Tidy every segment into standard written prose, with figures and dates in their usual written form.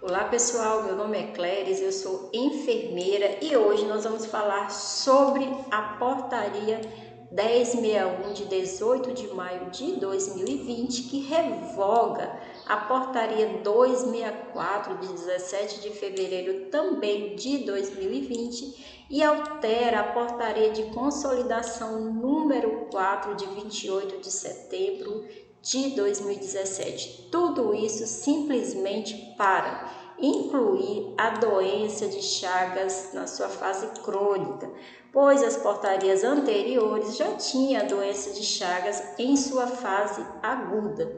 Olá pessoal, meu nome é Cléris, eu sou enfermeira e hoje nós vamos falar sobre a portaria 1061 de 18 de maio de 2020 que revoga a portaria 264 de 17 de fevereiro também de 2020 e altera a portaria de consolidação número 4 de 28 de setembro de 2017. Tudo isso simplesmente para incluir a doença de Chagas na sua fase crônica, pois as portarias anteriores já tinham a doença de Chagas em sua fase aguda.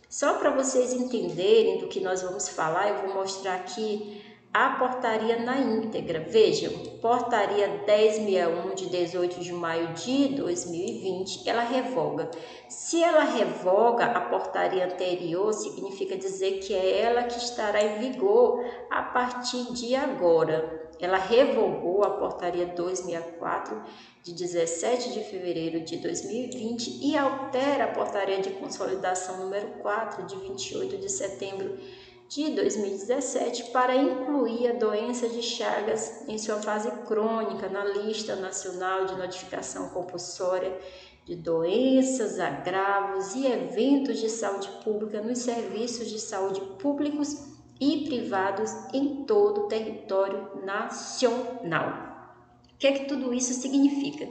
Só para vocês entenderem do que nós vamos falar, eu vou mostrar aqui a portaria na íntegra. Vejam, portaria 1061 de 18 de maio de 2020, ela revoga. Se ela revoga a portaria anterior, significa dizer que é ela que estará em vigor a partir de agora. Ela revogou a portaria 264 de 17 de fevereiro de 2020 e altera a portaria de consolidação número 4 de 28 de setembro de 2017 para incluir a doença de Chagas em sua fase crônica na lista nacional de notificação compulsória de doenças, agravos e eventos de saúde pública nos serviços de saúde públicos e privados em todo o território nacional. O que é que tudo isso significa?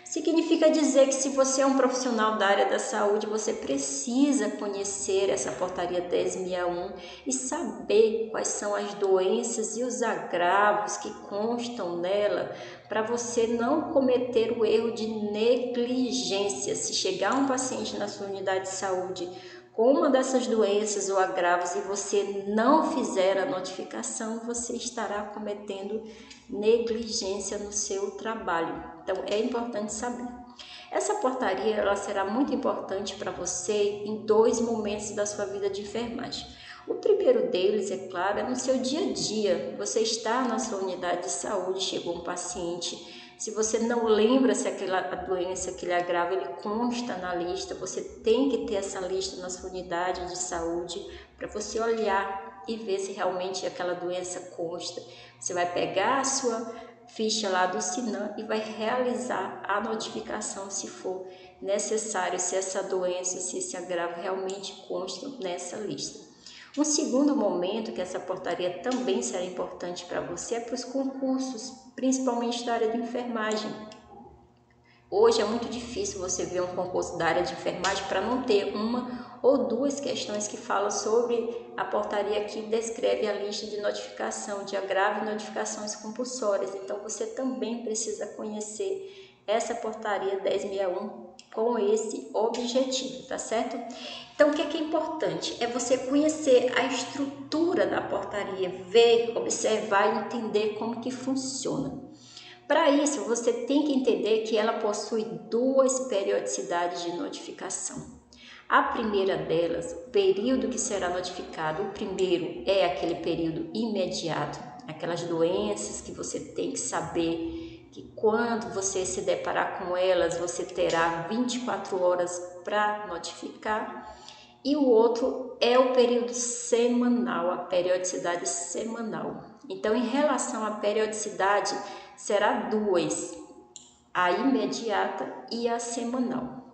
Significa dizer que se você é um profissional da área da saúde, você precisa conhecer essa portaria 1061 e saber quais são as doenças e os agravos que constam nela para você não cometer o erro de negligência. Se chegar um paciente na sua unidade de saúde com uma dessas doenças ou agravos e você não fizer a notificação, você estará cometendo negligência no seu trabalho. Então, é importante saber. Essa portaria ela será muito importante para você em dois momentos da sua vida de enfermagem. O primeiro deles, é claro, é no seu dia a dia. Você está na sua unidade de saúde, chegou um paciente. Se você não lembra se aquela doença, aquele agravo, ele consta na lista, você tem que ter essa lista na sua unidade de saúde para você olhar e ver se realmente aquela doença consta. Você vai pegar a sua ficha lá do SINAM e vai realizar a notificação se for necessário, se essa doença, se esse agravo realmente consta nessa lista. Um segundo momento que essa portaria também será importante para você é para os concursos, principalmente da área de enfermagem. Hoje é muito difícil você ver um concurso da área de enfermagem para não ter uma ou duas questões que falam sobre a portaria que descreve a lista de notificação de agravo e notificações compulsórias. Então, você também precisa conhecer essa portaria 1061 com esse objetivo, tá certo? Então, o que é importante? É você conhecer a estrutura da portaria, ver, observar e entender como que funciona. Para isso, você tem que entender que ela possui duas periodicidades de notificação. A primeira delas, o período que será notificado, o primeiro é aquele período imediato, aquelas doenças que você tem que saber que quando você se deparar com elas, você terá 24 horas para notificar. E o outro é o período semanal, a periodicidade semanal. Então, em relação à periodicidade, será duas, a imediata e a semanal.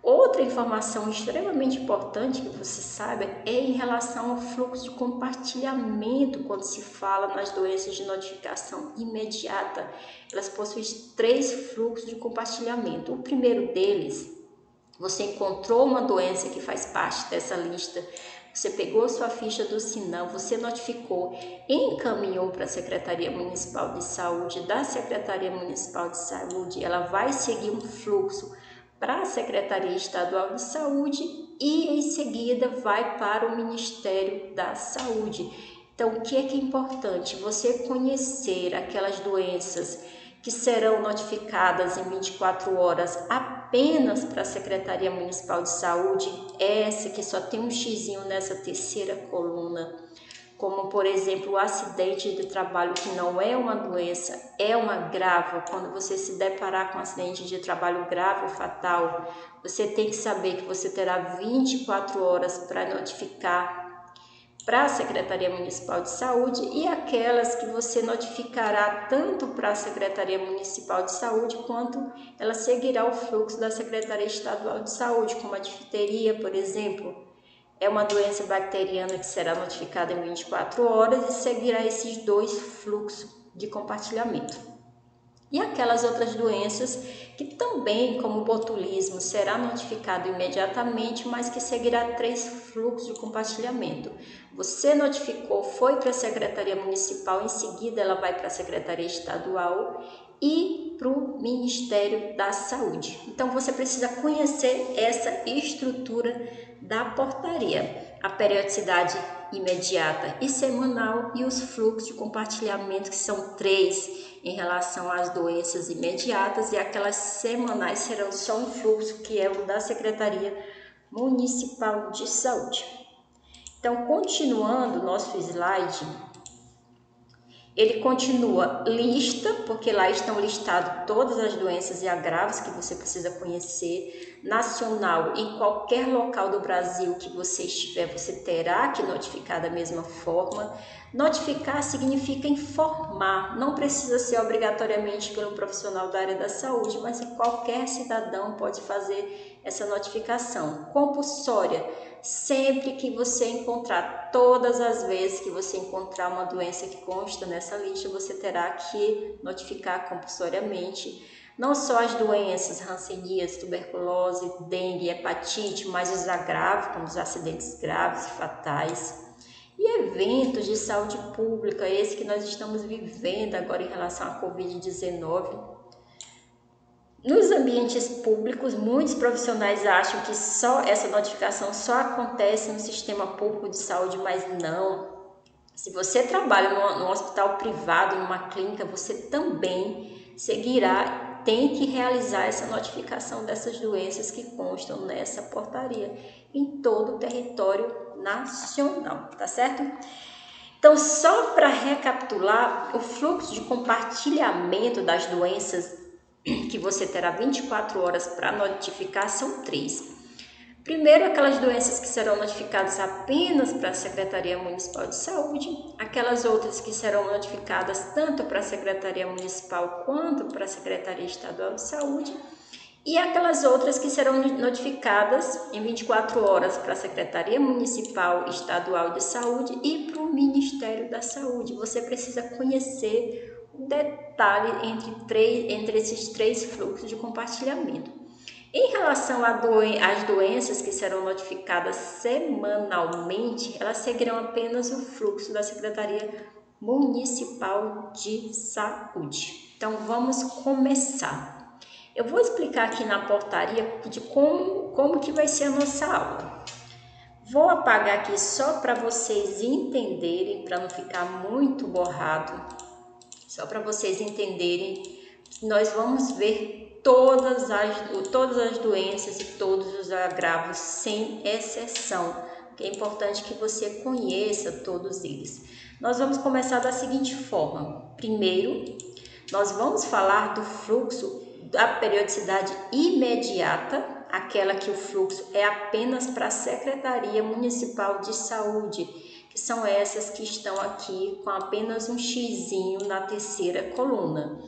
Outra informação extremamente importante que você saiba é em relação ao fluxo de compartilhamento quando se fala nas doenças de notificação imediata. Elas possuem três fluxos de compartilhamento. O primeiro deles, você encontrou uma doença que faz parte dessa lista, você pegou sua ficha do SINAM, você notificou, encaminhou para a Secretaria Municipal de Saúde, da Secretaria Municipal de Saúde, ela vai seguir um fluxo para a Secretaria Estadual de Saúde e em seguida vai para o Ministério da Saúde. Então, o que é importante? Você conhecer aquelas doenças que serão notificadas em 24 horas apenas para a Secretaria Municipal de Saúde, essa que só tem um xizinho nessa terceira coluna, como por exemplo o acidente de trabalho que não é uma doença, é um agravo. Quando você se deparar com um acidente de trabalho grave ou fatal, você tem que saber que você terá 24 horas para notificar para a Secretaria Municipal de Saúde e aquelas que você notificará tanto para a Secretaria Municipal de Saúde quanto ela seguirá o fluxo da Secretaria Estadual de Saúde, como a difteria, por exemplo. É uma doença bacteriana que será notificada em 24 horas e seguirá esses dois fluxos de compartilhamento. E aquelas outras doenças que também, como o botulismo, será notificado imediatamente, mas que seguirá 3 fluxos de compartilhamento. Você notificou, foi para a Secretaria Municipal, em seguida ela vai para a Secretaria Estadual e para o Ministério da Saúde. Então você precisa conhecer essa estrutura da portaria, a periodicidade imediata e semanal e os fluxos de compartilhamento, que são 3 em relação às doenças imediatas, e aquelas semanais serão só um fluxo, que é o da Secretaria Municipal de Saúde. Então, continuando nosso slide, ele continua lista, porque lá estão listadas todas as doenças e agravos que você precisa conhecer. Nacional, em qualquer local do Brasil que você estiver, você terá que notificar da mesma forma. Notificar significa informar, não precisa ser obrigatoriamente pelo profissional da área da saúde, mas qualquer cidadão pode fazer essa notificação. Compulsória, sempre que você encontrar, todas as vezes que você encontrar uma doença que consta nessa lista, você terá que notificar compulsoriamente. Não só as doenças hanseníase, tuberculose, dengue, hepatite, mas os agravos, como os acidentes graves e fatais. E eventos de saúde pública, esse que nós estamos vivendo agora em relação à Covid-19. Nos ambientes públicos, muitos profissionais acham que só essa notificação só acontece no sistema público de saúde, mas não. Se você trabalha num hospital privado, numa clínica, você também seguirá, tem que realizar essa notificação dessas doenças que constam nessa portaria em todo o território nacional, tá certo? Então, só para recapitular, o fluxo de compartilhamento das doenças que você terá 24 horas para notificar são 3. Primeiro, aquelas doenças que serão notificadas apenas para a Secretaria Municipal de Saúde, aquelas outras que serão notificadas tanto para a Secretaria Municipal quanto para a Secretaria Estadual de Saúde, e aquelas outras que serão notificadas em 24 horas para a Secretaria Municipal Estadual de Saúde e para o Ministério da Saúde. Você precisa conhecer o detalhe entre esses 3 fluxos de compartilhamento. Em relação às doenças que serão notificadas semanalmente, elas seguirão apenas o fluxo da Secretaria Municipal de Saúde. Então, vamos começar. Eu vou explicar aqui na portaria de como que vai ser a nossa aula. Vou apagar aqui só para vocês entenderem, para não ficar muito borrado, só para vocês entenderem. Nós vamos ver todas as doenças e todos os agravos, sem exceção. É importante que você conheça todos eles. Nós vamos começar da seguinte forma. Primeiro, nós vamos falar do fluxo da periodicidade imediata, aquela que o fluxo é apenas para a Secretaria Municipal de Saúde, que são essas que estão aqui com apenas um xizinho na terceira coluna.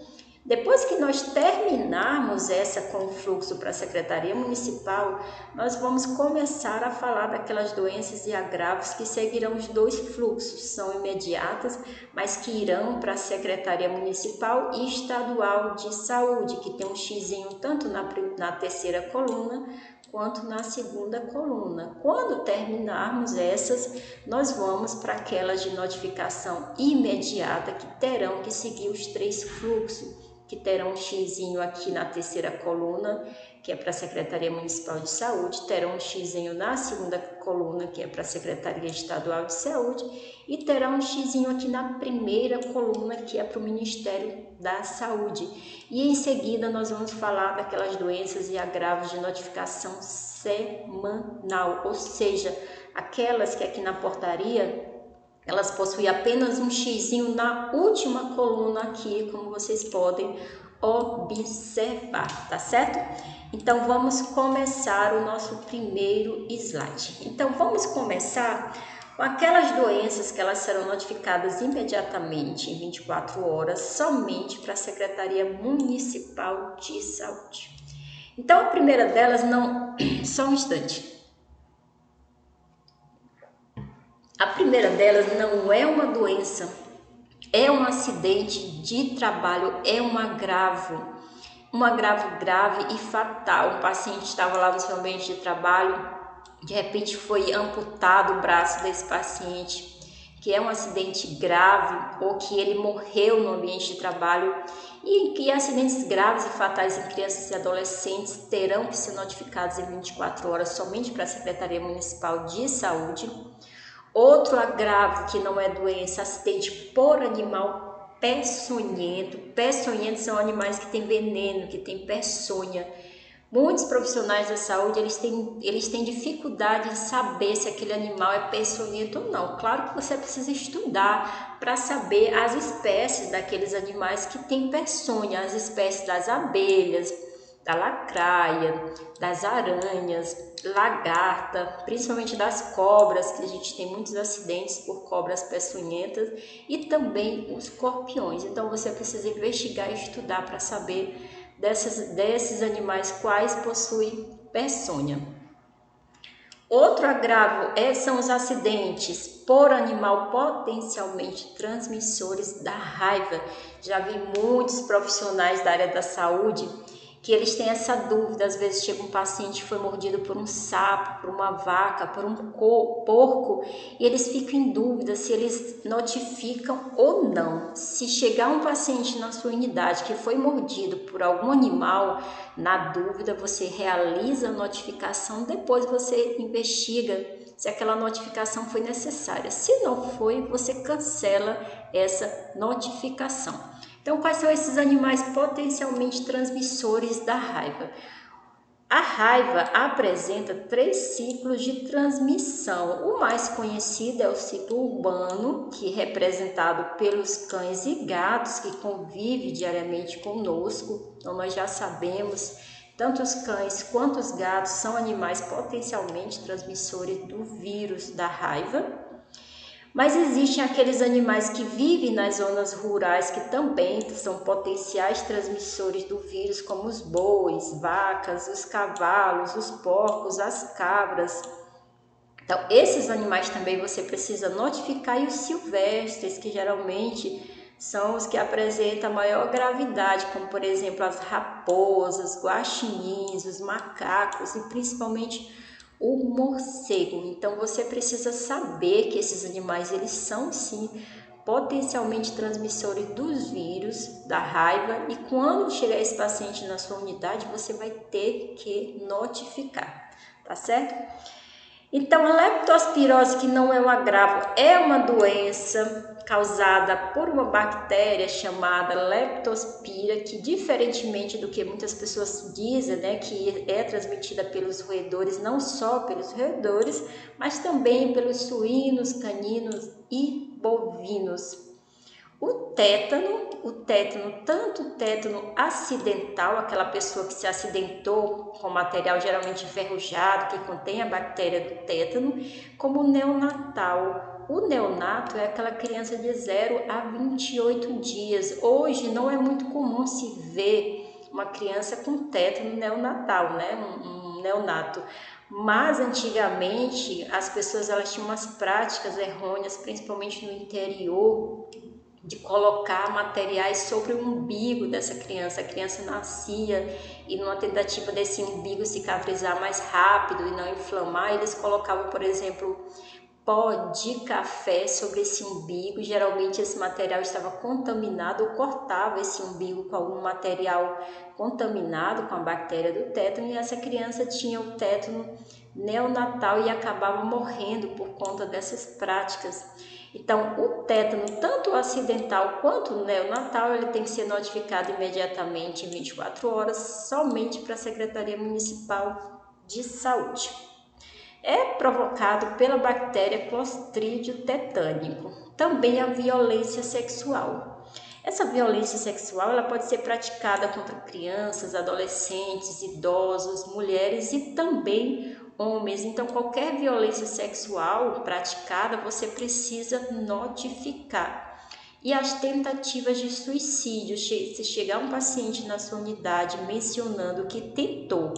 Depois que nós terminarmos essa com o fluxo para a Secretaria Municipal, nós vamos começar a falar daquelas doenças e agravos que seguirão os 2 fluxos, são imediatas, mas que irão para a Secretaria Municipal e Estadual de Saúde, que tem um xizinho tanto na terceira coluna quanto na segunda coluna. Quando terminarmos essas, nós vamos para aquelas de notificação imediata, que terão que seguir os 3 fluxos, que terão um xizinho aqui na terceira coluna, que é para a Secretaria Municipal de Saúde, terão um xizinho na segunda coluna, que é para a Secretaria Estadual de Saúde, e terá um xizinho aqui na primeira coluna, que é para o Ministério da Saúde. E em seguida nós vamos falar daquelas doenças e agravos de notificação semanal, ou seja, aquelas que aqui na portaria elas possuem apenas um xizinho na última coluna aqui, como vocês podem observar, tá certo? Então, vamos começar o nosso primeiro slide. Então, vamos começar com aquelas doenças que elas serão notificadas imediatamente em 24 horas somente para a Secretaria Municipal de Saúde. Então, a primeira delas não... Só um instante. A primeira delas não é uma doença, é um acidente de trabalho, é um agravo grave e fatal. Um paciente estava lá no seu ambiente de trabalho, de repente foi amputado o braço desse paciente, que é um acidente grave, ou que ele morreu no ambiente de trabalho. E que acidentes graves e fatais em crianças e adolescentes terão que ser notificados em 24 horas somente para a Secretaria Municipal de Saúde. Outro agravo que não é doença, acidente por animal peçonhento. Peçonhentos são animais que têm veneno, que têm peçonha. Muitos profissionais da saúde, eles têm dificuldade em saber se aquele animal é peçonhento ou não. Claro que você precisa estudar para saber as espécies daqueles animais que têm peçonha, as espécies das abelhas, da lacraia, das aranhas, lagarta, principalmente das cobras, que a gente tem muitos acidentes por cobras peçonhentas, e também os escorpiões. Então você precisa investigar e estudar para saber desses animais quais possuem peçonha. Outro agravo são os acidentes por animal potencialmente transmissores da raiva. Já vi muitos profissionais da área da saúde que eles têm essa dúvida. Às vezes chega um paciente que foi mordido por um sapo, por uma vaca, por um porco, e eles ficam em dúvida se eles notificam ou não. Se chegar um paciente na sua unidade que foi mordido por algum animal, na dúvida você realiza a notificação, depois você investiga se aquela notificação foi necessária. Se não foi, você cancela essa notificação. Então, quais são esses animais potencialmente transmissores da raiva? A raiva apresenta 3 ciclos de transmissão. O mais conhecido é o ciclo urbano, que é representado pelos cães e gatos que convivem diariamente conosco. Então, nós já sabemos, tanto os cães quanto os gatos são animais potencialmente transmissores do vírus da raiva. Mas existem aqueles animais que vivem nas zonas rurais que também são potenciais transmissores do vírus, como os bois, vacas, os cavalos, os porcos, as cabras. Então, esses animais também você precisa notificar, e os silvestres, que geralmente são os que apresentam maior gravidade, como por exemplo as raposas, guaxinins, os macacos e principalmente o morcego. Então você precisa saber que esses animais eles são sim potencialmente transmissores dos vírus da raiva, e quando chegar esse paciente na sua unidade você vai ter que notificar, tá certo? Então, a leptospirose, que não é um agravo, é uma doença causada por uma bactéria chamada Leptospira, que diferentemente do que muitas pessoas dizem, né, que é transmitida pelos roedores, não só pelos roedores, mas também pelos suínos, caninos e bovinos. O tétano, tanto o tétano acidental, aquela pessoa que se acidentou com material geralmente enferrujado, que contém a bactéria do tétano, como o neonatal. O neonato é aquela criança de 0 a 28 dias. Hoje não é muito comum se ver uma criança com tétano neonatal, né? Um neonato. Mas antigamente as pessoas elas tinham umas práticas errôneas, principalmente no interior, de colocar materiais sobre o umbigo dessa criança. A criança nascia e numa tentativa desse umbigo cicatrizar mais rápido e não inflamar, eles colocavam, por exemplo, pó de café sobre esse umbigo. Geralmente esse material estava contaminado, ou cortava esse umbigo com algum material contaminado com a bactéria do tétano, e essa criança tinha o tétano neonatal e acabava morrendo por conta dessas práticas. Então, o tétano, tanto o acidental quanto o neonatal, ele tem que ser notificado imediatamente em 24 horas, somente para a Secretaria Municipal de Saúde. É provocado pela bactéria Clostridium tetânico. Também a violência sexual. Essa violência sexual ela pode ser praticada contra crianças, adolescentes, idosos, mulheres e também homens. Então, qualquer violência sexual praticada, você precisa notificar. E as tentativas de suicídio, se chegar um paciente na sua unidade mencionando que tentou,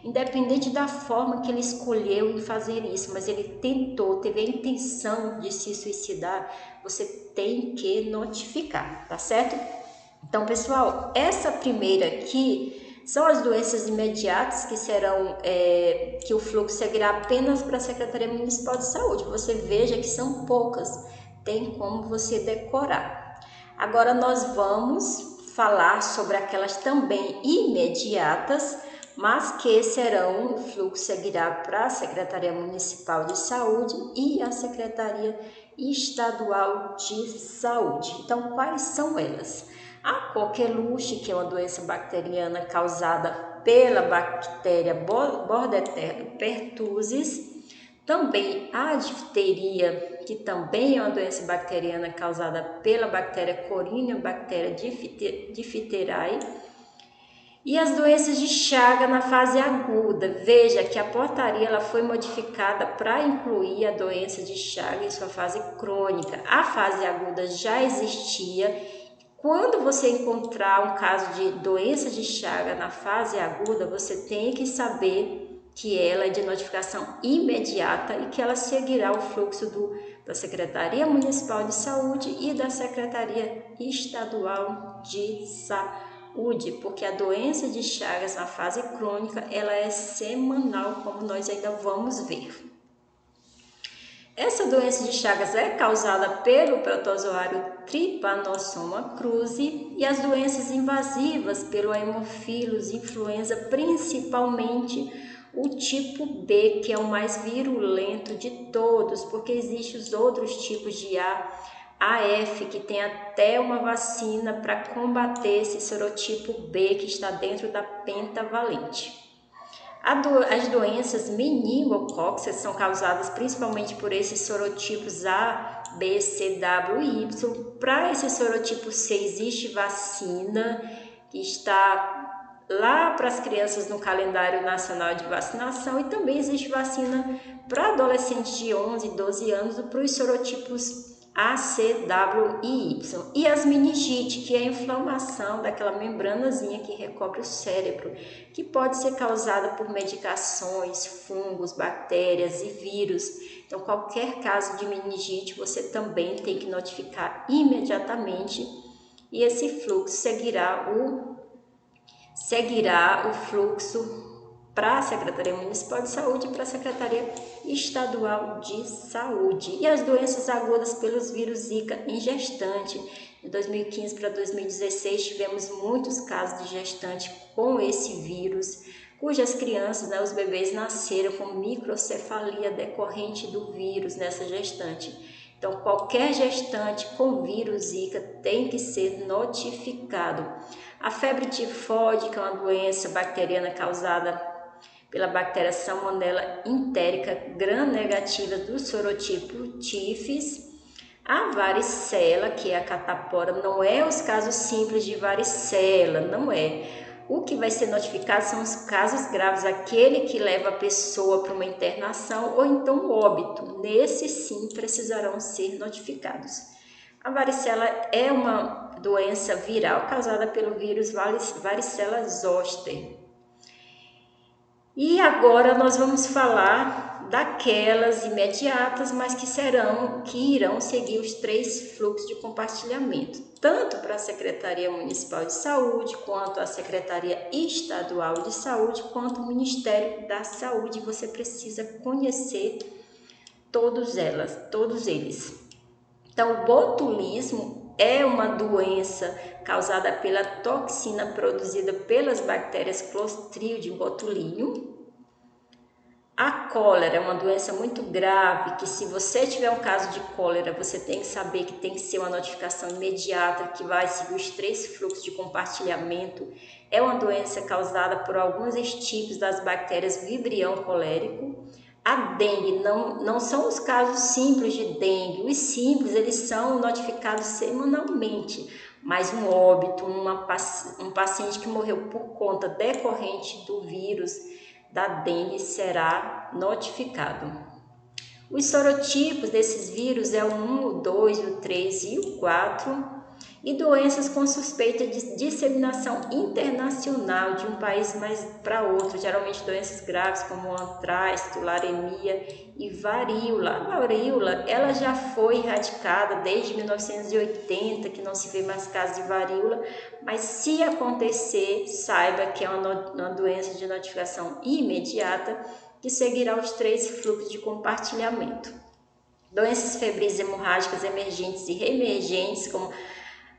independente da forma que ele escolheu em fazer isso, mas ele tentou, teve a intenção de se suicidar, você tem que notificar, tá certo? Então, pessoal, essa primeira aqui são as doenças imediatas que serão, que o fluxo seguirá apenas para a Secretaria Municipal de Saúde. Você veja que são poucas, tem como você decorar. Agora nós vamos falar sobre aquelas também imediatas, mas que serão, o fluxo seguirá para a Secretaria Municipal de Saúde e a Secretaria Estadual de Saúde. Então, quais são elas? A coqueluche, que é uma doença bacteriana causada pela bactéria Bordetella pertussis. Também a difteria, que também é uma doença bacteriana causada pela bactéria Corynebacterium diphtheriae. E as doenças de Chagas na fase aguda. Veja que a portaria ela foi modificada para incluir a doença de Chagas em sua fase crônica. A fase aguda já existia. Quando você encontrar um caso de doença de Chagas na fase aguda, você tem que saber que ela é de notificação imediata e que ela seguirá o fluxo da Secretaria Municipal de Saúde e da Secretaria Estadual de Saúde, porque a doença de Chagas na fase crônica, ela é semanal, como nós ainda vamos ver. Essa doença de Chagas é causada pelo protozoário Trypanosoma cruzi e as doenças invasivas pelo Haemophilus influenza, principalmente o tipo B, que é o mais virulento de todos, porque existem os outros tipos de AF, que tem até uma vacina para combater esse serotipo B que está dentro da pentavalente. As doenças meningocócicas são causadas principalmente por esses sorotipos A, B, C, W e Y. Para esse sorotipo C existe vacina que está lá para as crianças no calendário nacional de vacinação e também existe vacina para adolescentes de 11 e 12 anos para os sorotipos A, C, W e Y. E as meningite, que é a inflamação daquela membranazinha que recobre o cérebro, que pode ser causada por medicações, fungos, bactérias e vírus. Então, qualquer caso de meningite, você também tem que notificar imediatamente e esse fluxo seguirá o fluxo para a Secretaria Municipal de Saúde e para a Secretaria Estadual de Saúde. E as doenças agudas pelos vírus Zika em gestante. De 2015 para 2016 tivemos muitos casos de gestante com esse vírus, cujas crianças, os bebês nasceram com microcefalia decorrente do vírus nessa gestante. Então, qualquer gestante com vírus Zika tem que ser notificado. A febre tifóide, que é uma doença bacteriana causada pela bactéria Salmonella entérica gram-negativa do sorotipo tifes. A varicela, que é a catapora, não é os casos simples de varicela, não é. O que vai ser notificado são os casos graves, aquele que leva a pessoa para uma internação ou então óbito. Nesses sim precisarão ser notificados. A varicela é uma doença viral causada pelo vírus varicela zoster. E agora nós vamos falar daquelas imediatas, mas que irão seguir os 3 fluxos de compartilhamento, tanto para a Secretaria Municipal de Saúde, quanto a Secretaria Estadual de Saúde, quanto o Ministério da Saúde. Você precisa conhecer todos eles. Então, o botulismo é uma doença causada pela toxina produzida pelas bactérias Clostridium botulinum. A cólera é uma doença muito grave, que se você tiver um caso de cólera, você tem que saber que tem que ser uma notificação imediata, que vai seguir os 3 fluxos de compartilhamento. É uma doença causada por alguns estípios das bactérias Vibrio colérico. A dengue não são os casos simples de dengue. Os simples, eles são notificados semanalmente, mas um óbito, um paciente que morreu por conta decorrente do vírus, da dengue será notificado. Os sorotipos desses vírus é o 1, o 2, o 3 e o 4, e doenças com suspeita de disseminação internacional de um país mais para outro, geralmente doenças graves como antrax, tularemia e varíola. A varíola, ela já foi erradicada desde 1980, que não se vê mais casos de varíola, mas se acontecer, saiba que é uma doença de notificação imediata, que seguirá os 3 fluxos de compartilhamento. Doenças febris hemorrágicas emergentes e reemergentes, como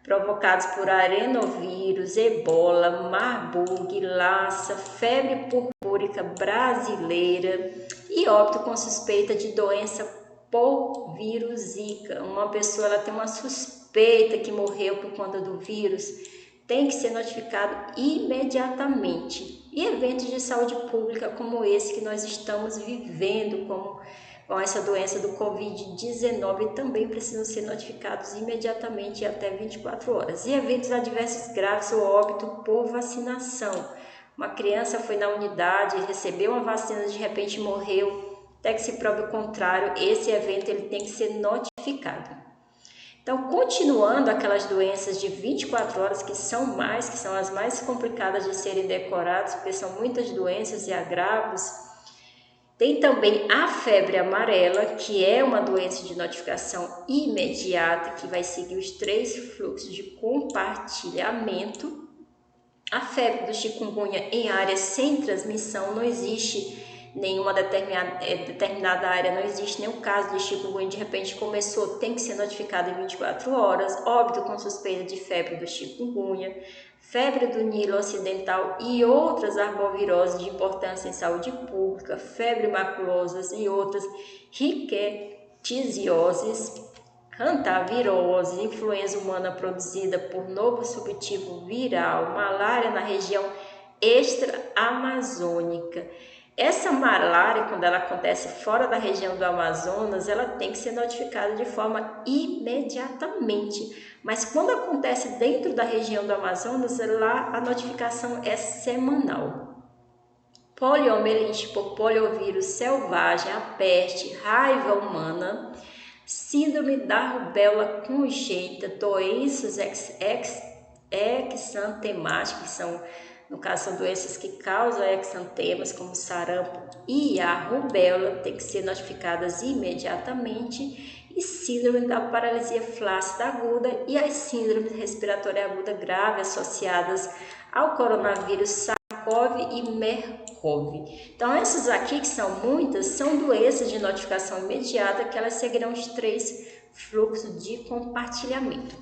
provocados por arenovírus, ebola, marburg, lassa, febre purpúrica brasileira e óbito com suspeita de doença por vírus Zika. Uma pessoa ela tem uma suspeita que morreu por conta do vírus, tem que ser notificado imediatamente. E eventos de saúde pública como esse que nós estamos vivendo, com essa doença do Covid-19, também precisam ser notificados imediatamente e até 24 horas. E eventos adversos graves ou óbito por vacinação. Uma criança foi na unidade, recebeu uma vacina, de repente morreu, até que se prove o contrário, esse evento ele tem que ser notificado. Então, continuando aquelas doenças de 24 horas que são as mais complicadas de serem decoradas, porque são muitas doenças e agravos. Tem também a febre amarela, que é uma doença de notificação imediata, que vai seguir os 3 fluxos de compartilhamento. A febre do chikungunya em áreas sem transmissão, não existe nenhuma determinada área, não existe nenhum caso de chikungunya, de repente começou, tem que ser notificado em 24 horas, óbito com suspeita de febre do chikungunya, febre do Nilo Ocidental e outras arboviroses de importância em saúde pública, febre maculosas e outras, rickettsioses, hantavirose, influenza humana produzida por novo subtipo viral, malária na região extra-amazônica. Essa malária, quando ela acontece fora da região do Amazonas, ela tem que ser notificada de forma imediatamente. Mas quando acontece dentro da região do Amazonas, lá a notificação é semanal. Poliomielite por poliovírus selvagem, a peste, raiva humana, síndrome da rubéola congênita, doenças exantemáticas, que são, no caso, são doenças que causam exantemas, como sarampo e a rubéola, tem que ser notificadas imediatamente, e síndrome da paralisia flácida aguda e as síndromes respiratórias agudas graves associadas ao coronavírus SARS-CoV e MERS-CoV. Então, essas aqui, que são muitas, são doenças de notificação imediata, que elas seguirão os 3 fluxos de compartilhamento.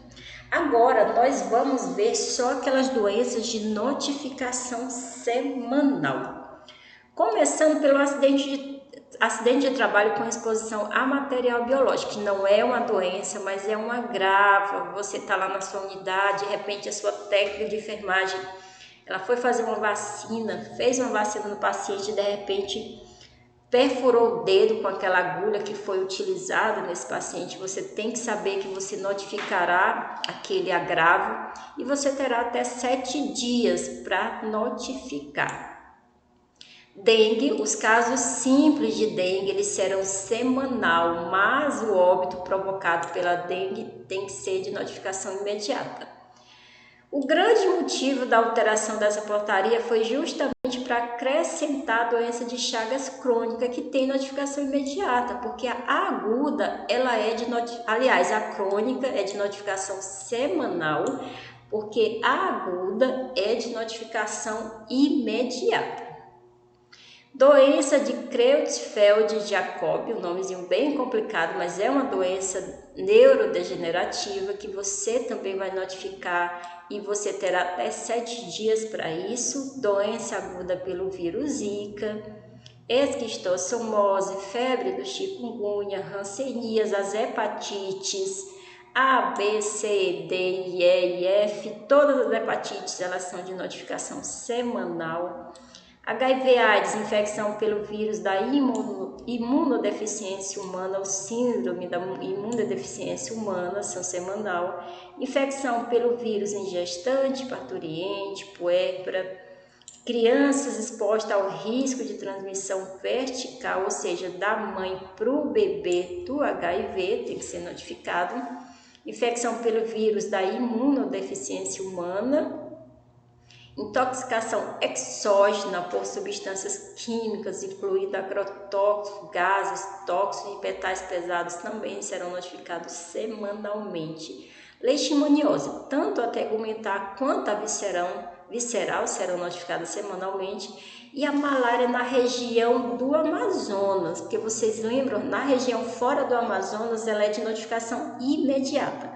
Agora, nós vamos ver só aquelas doenças de notificação semanal. Começando pelo acidente de trabalho com exposição a material biológico, que não é uma doença, mas é um agravo. Você está lá na sua unidade, de repente a sua técnica de enfermagem, ela foi fazer uma vacina, fez uma vacina no paciente e de repente perfurou o dedo com aquela agulha que foi utilizada nesse paciente. Você tem que saber que você notificará aquele agravo e você terá até 7 dias para notificar. Dengue, os casos simples de dengue, eles serão semanal, mas o óbito provocado pela dengue tem que ser de notificação imediata. O grande motivo da alteração dessa portaria foi justamente para acrescentar a doença de Chagas crônica, que tem notificação imediata, porque a aguda, ela é aliás, a crônica é de notificação semanal, porque a aguda é de notificação imediata. Doença de Creutzfeldt-Jakob, um nomezinho bem complicado, mas é uma doença neurodegenerativa que você também vai notificar e você terá até 7 dias para isso. Doença aguda pelo vírus Zika, esquistossomose, febre do chikungunya, hanseníase, as hepatites A, B, C, D, E e F, todas as hepatites elas são de notificação semanal. HIV/AIDS, infecção pelo vírus da imunodeficiência humana, ou síndrome da imunodeficiência humana, são semanal. Infecção pelo vírus em gestante, parturiente, puérpera. Crianças expostas ao risco de transmissão vertical, ou seja, da mãe para o bebê do HIV, tem que ser notificado. Infecção pelo vírus da imunodeficiência humana. Intoxicação exógena por substâncias químicas, incluindo agrotóxicos, gases tóxicos e metais pesados, também serão notificados semanalmente. Leishmaniose, tanto a tegumentar quanto a visceral serão notificadas semanalmente. E a malária na região do Amazonas, porque vocês lembram, na região fora do Amazonas ela é de notificação imediata.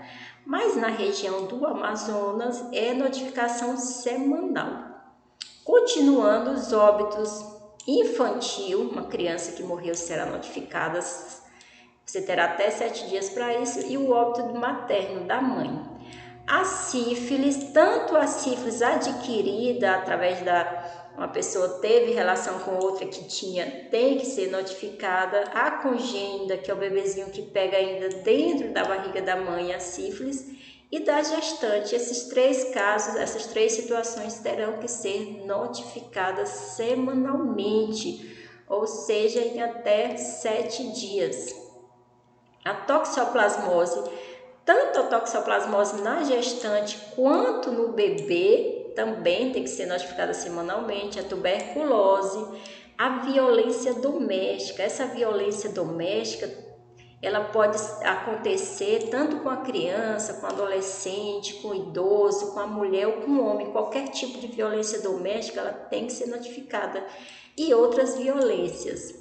Mas na região do Amazonas é notificação semanal. Continuando, os óbitos infantil, uma criança que morreu será notificada, você terá até 7 dias para isso, e o óbito materno da mãe. A sífilis, tanto a sífilis adquirida através uma pessoa teve relação com outra que tinha, tem que ser notificada. A congênita, que é o bebezinho que pega ainda dentro da barriga da mãe a sífilis, e da gestante. Esses 3 casos, essas 3 situações terão que ser notificadas semanalmente, ou seja, em até 7 dias. A toxoplasmose, tanto a toxoplasmose na gestante quanto no bebê, também tem que ser notificada semanalmente. A tuberculose, a violência doméstica. Essa violência doméstica, ela pode acontecer tanto com a criança, com o adolescente, com o idoso, com a mulher ou com o homem. Qualquer tipo de violência doméstica, ela tem que ser notificada. E outras violências.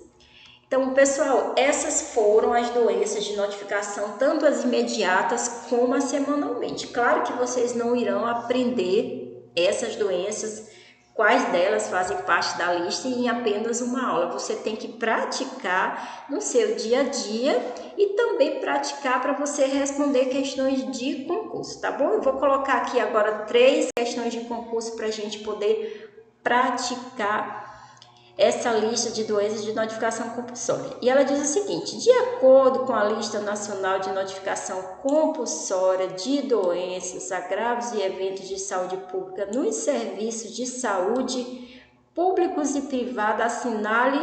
Então, pessoal, essas foram as doenças de notificação, tanto as imediatas como as semanalmente. Claro que vocês não irão aprender essas doenças, quais delas fazem parte da lista em apenas uma aula. Você tem que praticar no seu dia a dia e também praticar para você responder questões de concurso, tá bom? Eu vou colocar aqui agora 3 questões de concurso para a gente poder praticar essa lista de doenças de notificação compulsória. E ela diz o seguinte: de acordo com a lista nacional de notificação compulsória de doenças, agravos e eventos de saúde pública nos serviços de saúde públicos e privados, assinale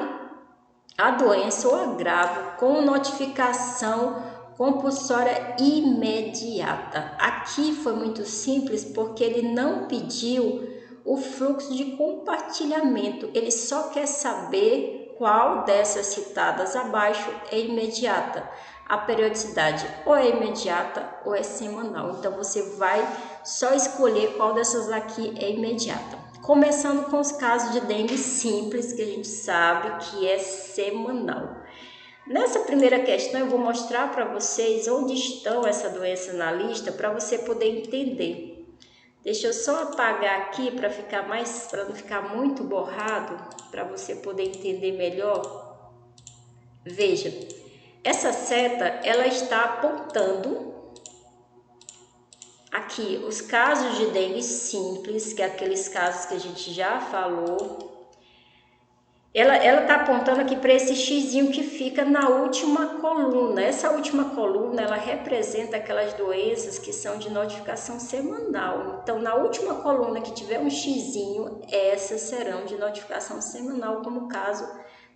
a doença ou agravo com notificação compulsória imediata. Aqui foi muito simples porque ele não pediu o fluxo de compartilhamento, ele só quer saber qual dessas citadas abaixo é imediata. A periodicidade ou é imediata ou é semanal, então você vai só escolher qual dessas aqui é imediata. Começando com os casos de dengue simples, que a gente sabe que é semanal. Nessa primeira questão eu vou mostrar para vocês onde estão essa doença na lista para você poder entender. Deixa eu só apagar aqui para não ficar muito borrado, para você poder entender melhor. Veja, essa seta ela está apontando aqui os casos de dengue simples, que é aqueles casos que a gente já falou. Ela está apontando aqui para esse xizinho que fica na última coluna. Essa última coluna, ela representa aquelas doenças que são de notificação semanal. Então, na última coluna que tiver um xizinho, essas serão de notificação semanal, como o caso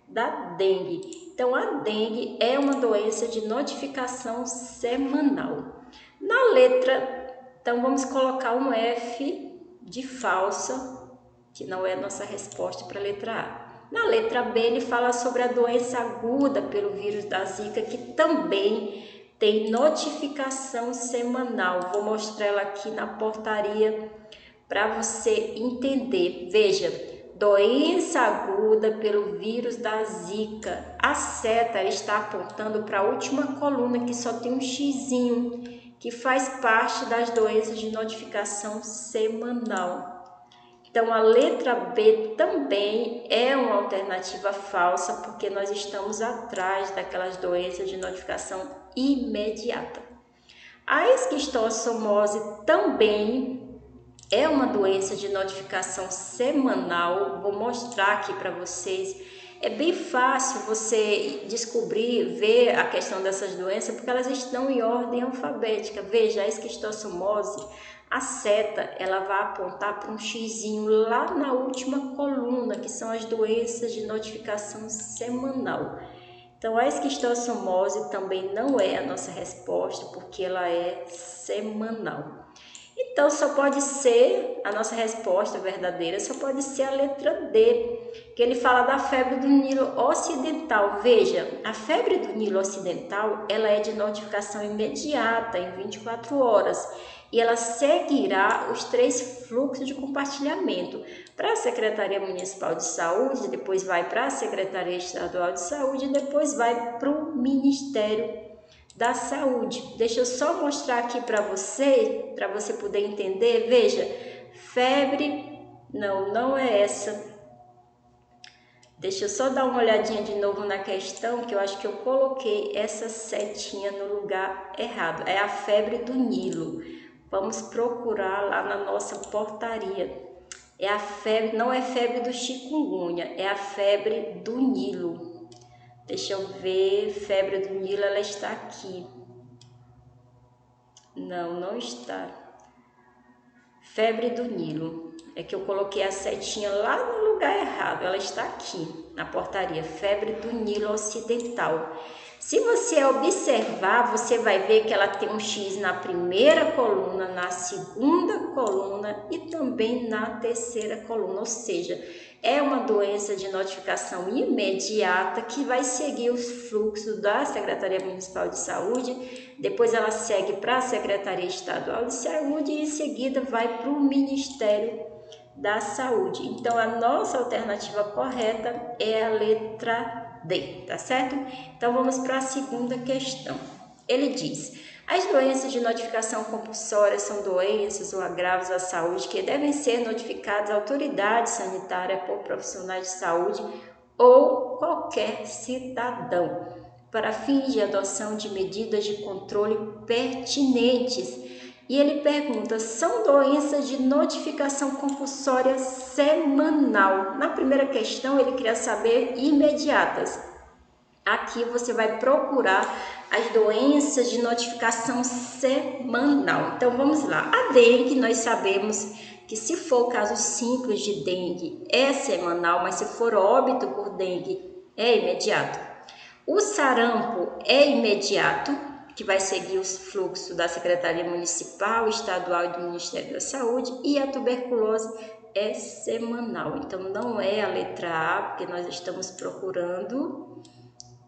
da dengue. Então, a dengue é uma doença de notificação semanal. Na letra, então vamos colocar um F de falsa, que não é a nossa resposta para a letra A. Na letra B, ele fala sobre a doença aguda pelo vírus da Zika, que também tem notificação semanal. Vou mostrar ela aqui na portaria para você entender. Veja, doença aguda pelo vírus da Zika. A seta está apontando para a última coluna, que só tem um xizinho, que faz parte das doenças de notificação semanal. Então, a letra B também é uma alternativa falsa, porque nós estamos atrás daquelas doenças de notificação imediata. A esquistossomose também é uma doença de notificação semanal. Vou mostrar aqui para vocês. É bem fácil você descobrir, ver a questão dessas doenças, porque elas estão em ordem alfabética. Veja, a esquistossomose, a seta, ela vai apontar para um xizinho lá na última coluna, que são as doenças de notificação semanal. Então, a esquistossomose também não é a nossa resposta, porque ela é semanal. Então, só pode ser, a nossa resposta verdadeira, só pode ser a letra D, que ele fala da febre do Nilo Ocidental. Veja, a febre do Nilo Ocidental, ela é de notificação imediata, em 24 horas, e ela seguirá os 3 fluxos de compartilhamento. Para a Secretaria Municipal de Saúde, depois vai para a Secretaria Estadual de Saúde, e depois vai para o Ministério da Saúde. Deixa eu só mostrar aqui para você poder entender. Veja, febre, não é essa. Deixa eu só dar uma olhadinha de novo na questão, que eu acho que eu coloquei essa setinha no lugar errado. É a febre do Nilo. Vamos procurar lá na nossa portaria. É a febre, não é febre do chikungunya, é a febre do Nilo. Deixa eu ver, febre do Nilo, ela está aqui. Não está. Febre do Nilo. É que eu coloquei a setinha lá no lugar errado. Ela está aqui, na portaria. Febre do Nilo Ocidental. Se você observar, você vai ver que ela tem um X na primeira coluna, na segunda coluna e também na terceira coluna. Ou seja, é uma doença de notificação imediata que vai seguir os fluxos da Secretaria Municipal de Saúde, depois ela segue para a Secretaria Estadual de Saúde e em seguida vai para o Ministério da Saúde. Então, a nossa alternativa correta é a letra D, tá certo? Então, vamos para a segunda questão. Ele diz: as doenças de notificação compulsória são doenças ou agravos à saúde que devem ser notificadas à autoridade sanitária por profissionais de saúde ou qualquer cidadão, para fins de adoção de medidas de controle pertinentes. E ele pergunta: são doenças de notificação compulsória semanal? Na primeira questão, ele queria saber imediatas. Aqui você vai procurar as doenças de notificação semanal. Então, vamos lá. A dengue, nós sabemos que se for o caso simples de dengue, é semanal, mas se for óbito por dengue, é imediato. O sarampo é imediato, que vai seguir os fluxos da Secretaria Municipal, Estadual e do Ministério da Saúde, e a tuberculose é semanal. Então, não é a letra A, porque nós estamos procurando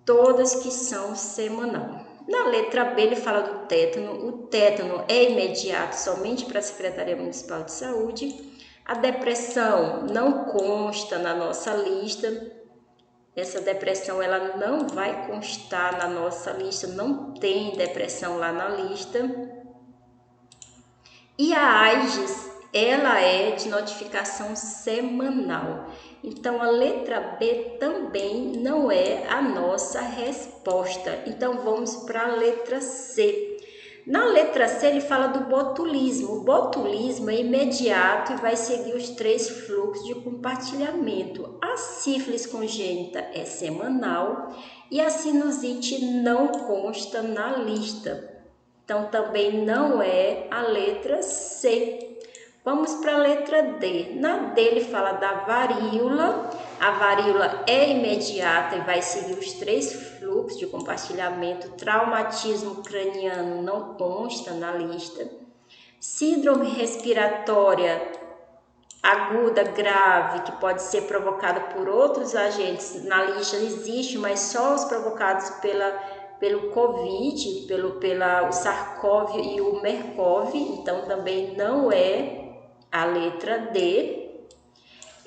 todas que são semanal. Na letra B, ele fala do tétano. O tétano é imediato somente para a Secretaria Municipal de Saúde. A depressão não consta na nossa lista. Essa depressão ela não vai constar na nossa lista, não tem depressão lá na lista. E a AIDS, ela é de notificação semanal. Então, a letra B também não é a nossa resposta. Então, vamos para a letra C. Na letra C, ele fala do botulismo. O botulismo é imediato e vai seguir os 3 fluxos de compartilhamento. A sífilis congênita é semanal e a sinusite não consta na lista. Então, também não é a letra C. Vamos para a letra D. Na D, ele fala da varíola. A varíola é imediata e vai seguir os 3 fluxos de compartilhamento. Traumatismo craniano não consta na lista. Síndrome respiratória aguda, grave, que pode ser provocada por outros agentes. Na lista existe, mas só os provocados pelo Covid, pelo SARS-CoV e o MERS-CoV, então também não é a letra D.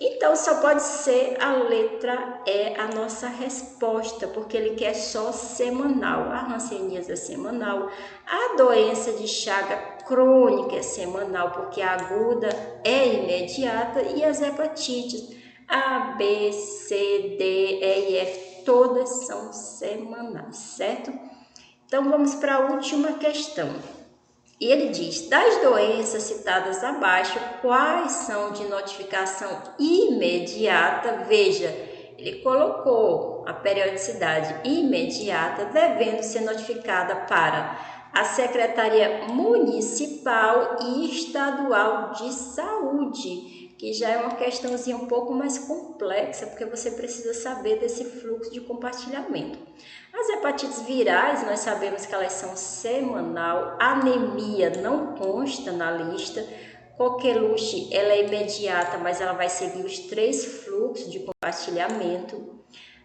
Então, só pode ser a letra E a nossa resposta, porque ele quer só semanal. A hanseníase é semanal, a doença de Chaga crônica é semanal, porque a aguda é imediata, e as hepatites A, B, C, D, E e F, todas são semanais, certo? Então, vamos para a última questão. E ele diz: das doenças citadas abaixo, quais são de notificação imediata? Veja, Ele colocou a periodicidade imediata devendo ser notificada para a Secretaria Municipal e Estadual de Saúde, que já é uma questãozinha um pouco mais complexa, porque você precisa saber desse fluxo de compartilhamento. As hepatites virais, nós sabemos que elas são semanal, anemia não consta na lista, coqueluche, ela é imediata, mas ela vai seguir os 3 fluxos de compartilhamento.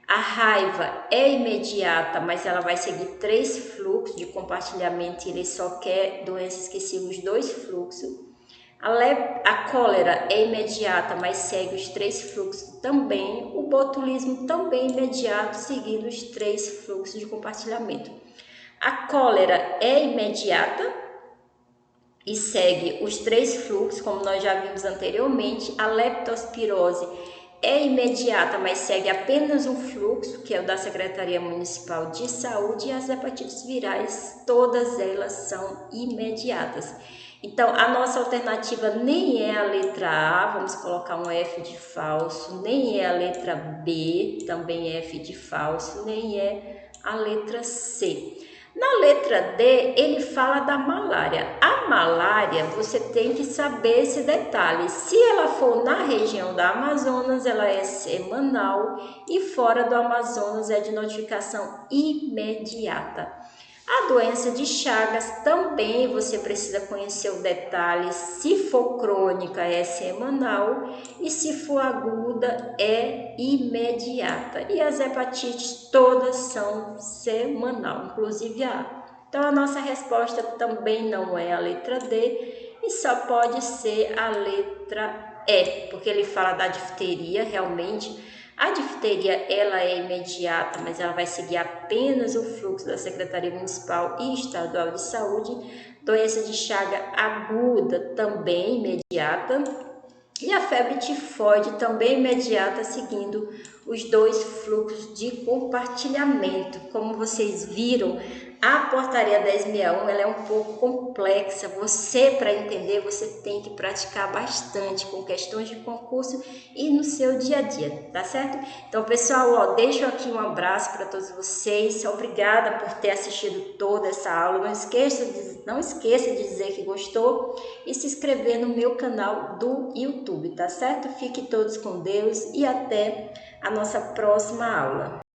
A raiva é imediata, mas ela vai seguir 3 fluxos de compartilhamento e ele só quer doenças que sigam os 2 fluxos. A cólera é imediata, mas segue os 3 fluxos também. O botulismo também é imediato, seguindo os 3 fluxos de compartilhamento. A cólera é imediata e segue os 3 fluxos, como nós já vimos anteriormente. A leptospirose é imediata, mas segue apenas um fluxo, que é o da Secretaria Municipal de Saúde, e as hepatites virais, todas elas são imediatas. Então, a nossa alternativa nem é a letra A, vamos colocar um F de falso, nem é a letra B, também F de falso, nem é a letra C. Na letra D, ele fala da malária. A malária, você tem que saber esse detalhe. Se ela for na região da Amazonas, ela é semanal e fora do Amazonas é de notificação imediata. A doença de Chagas também você precisa conhecer o detalhe. Se for crônica é semanal e se for aguda é imediata. E as hepatites todas são semanal, inclusive a A. Então a nossa resposta também não é a letra D e só pode ser a letra E, porque ele fala da difteria realmente. A difteria, ela é imediata, mas ela vai seguir apenas o fluxo da Secretaria Municipal e Estadual de Saúde. Doença de Chaga aguda, também imediata. E a febre tifoide, também imediata, seguindo os 2 fluxos de compartilhamento. Como vocês viram, a portaria 1061 ela é um pouco complexa. Você, para entender, você tem que praticar bastante com questões de concurso e no seu dia a dia, tá certo? Então, pessoal, ó, deixo aqui um abraço para todos vocês. Obrigada por ter assistido toda essa aula. Não esqueça de dizer que gostou e se inscrever no meu canal do YouTube, tá certo? Fiquem todos com Deus e até a nossa próxima aula.